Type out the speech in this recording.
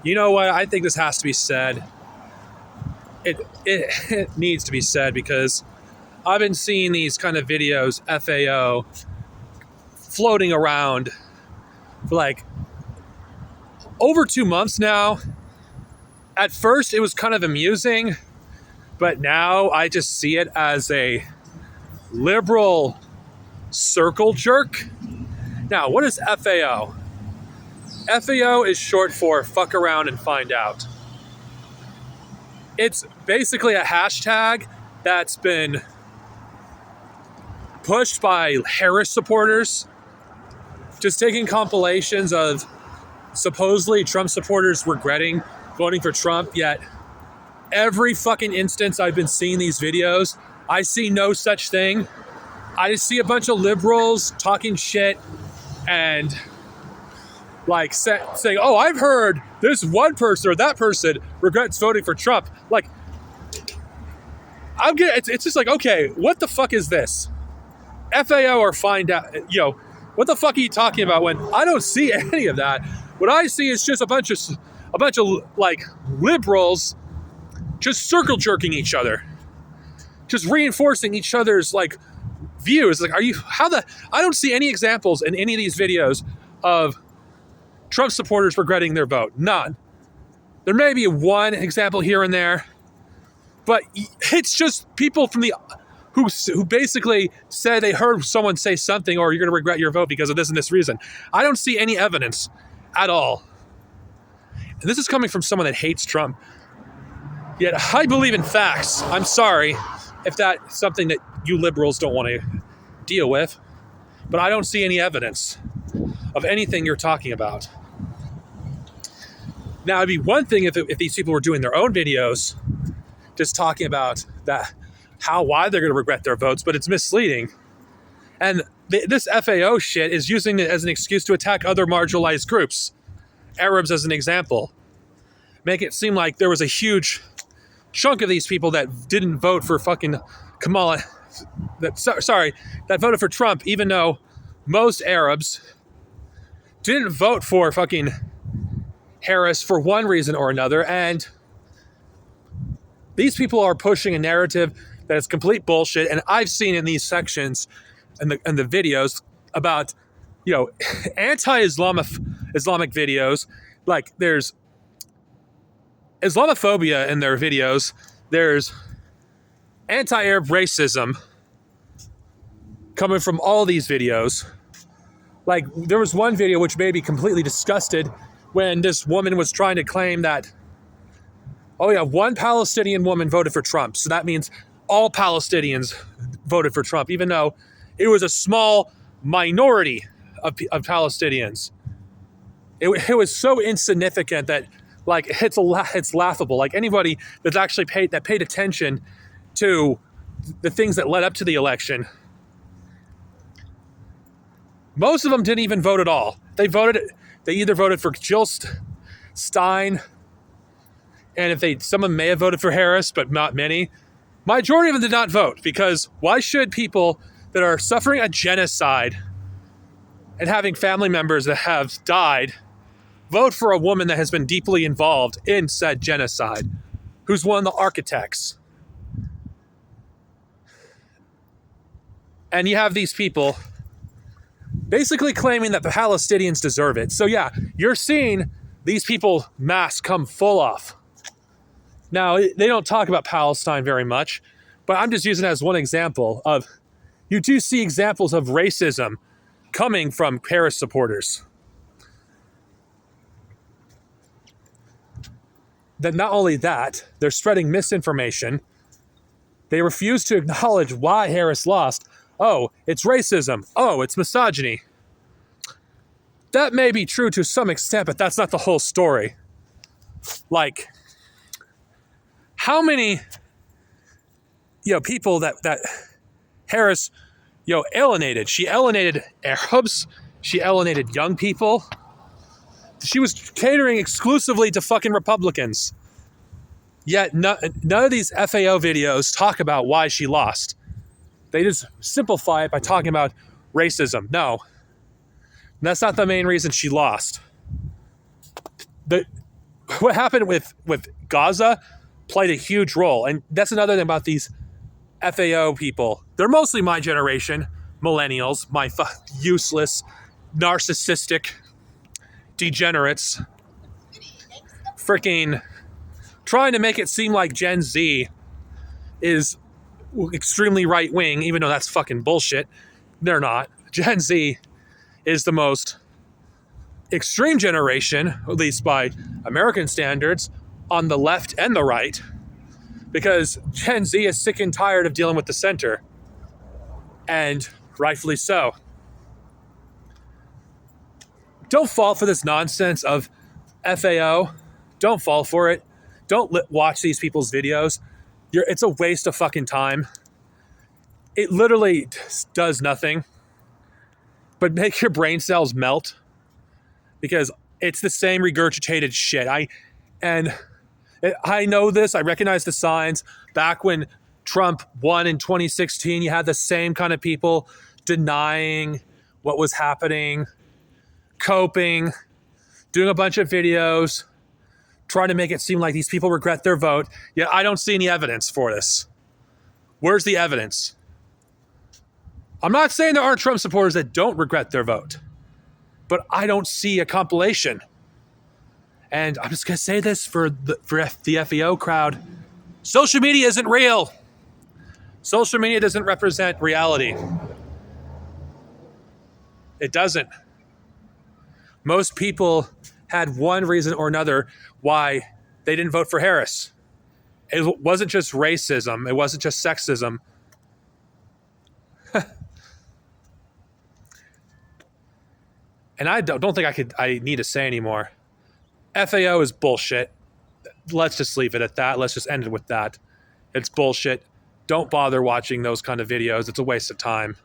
You know what? I think this has to be said. It needs to be said because I've been seeing these kind of videos, FAO, floating around for like over 2 months now. At first, it was kind of amusing, but now I just see it as a liberal circle jerk. Now, what is FAO? FAO is short for fuck around and find out. It's basically a hashtag that's been pushed by Harris supporters, just taking compilations of supposedly Trump supporters regretting voting for Trump, yet every fucking instance I've been seeing these videos, I see no such thing. I just see a bunch of liberals talking shit and like saying, oh, I've heard this one person or that person regrets voting for Trump. Like, it's just like, okay, what the fuck is this? FAO or find out, what the fuck are you talking about when I don't see any of that? What I see is just a bunch of like liberals just circle jerking each other, just reinforcing each other's like views. Like, I don't see any examples in any of these videos of Trump supporters regretting their vote. None. There may be one example here and there, but it's just people from who basically said they heard someone say something, or you're going to regret your vote because of this and this reason. I don't see any evidence at all. And this is coming from someone that hates Trump. Yet I believe in facts. I'm sorry if that's something that you liberals don't want to deal with, but I don't see any evidence of anything you're talking about. Now, it'd be one thing if these people were doing their own videos, just talking about that, why they're going to regret their votes, but it's misleading. And this FAO shit is using it as an excuse to attack other marginalized groups. Arabs as an example. Make it seem like there was a huge chunk of these people that didn't vote for fucking Kamala, that voted for Trump, even though most Arabs didn't vote for fucking Harris for one reason or another. And these people are pushing a narrative that is complete bullshit. And I've seen in these sections and the videos about, anti-Islamic videos. Like, there's Islamophobia in their videos. There's anti-Arab racism coming from all these videos. Like, there was one video which made me completely disgusted when this woman was trying to claim that, oh yeah, one Palestinian woman voted for Trump, so that means all Palestinians voted for Trump, even though it was a small minority of Palestinians. It was so insignificant that, like, it's laughable. Like, anybody that's actually paid attention to the things that led up to the election, most of them didn't even vote at all. They either voted for Jill Stein, and some of them may have voted for Harris, but not many. Majority of them did not vote, because why should people that are suffering a genocide and having family members that have died vote for a woman that has been deeply involved in said genocide, who's one of the architects? And you have these people basically claiming that the Palestinians deserve it. So yeah, you're seeing these people masks come full off. Now, they don't talk about Palestine very much, but I'm just using it as one example of, you do see examples of racism coming from Harris supporters. Then not only that, they're spreading misinformation. They refuse to acknowledge why Harris lost. Oh, it's racism. Oh, it's misogyny. That may be true to some extent, but that's not the whole story. Like, how many, people that Harris, alienated? She alienated Arabs. She alienated young people. She was catering exclusively to fucking Republicans. Yet none of these FAO videos talk about why she lost. They just simplify it by talking about racism. No, that's not the main reason she lost. what happened with Gaza played a huge role. And that's another thing about these FAO people. They're mostly my generation, millennials, my useless, narcissistic degenerates, freaking trying to make it seem like Gen Z is extremely right-wing, even though that's fucking bullshit. They're not. Gen Z is the most extreme generation, at least by American standards, on the left and the right, because Gen Z is sick and tired of dealing with the center, and rightfully so. Don't fall for this nonsense of FAO. Don't fall for it. Don't watch these people's videos. It's a waste of fucking time. It literally does nothing but make your brain cells melt, because it's the same regurgitated shit. I know this. I recognize the signs. Back when Trump won in 2016, you had the same kind of people denying what was happening, coping, doing a bunch of videos, trying to make it seem like these people regret their vote. Yet I don't see any evidence for this. Where's the evidence? I'm not saying there aren't Trump supporters that don't regret their vote, but I don't see a compilation. And I'm just going to say this for the FEO crowd. Social media isn't real. Social media doesn't represent reality. It doesn't. Most people had one reason or another why they didn't vote for Harris. It wasn't just racism. It wasn't just sexism. And I don't think I need to say anymore. FAO is bullshit. Let's just leave it at that. Let's just end it with that. It's bullshit. Don't bother watching those kind of videos. It's a waste of time.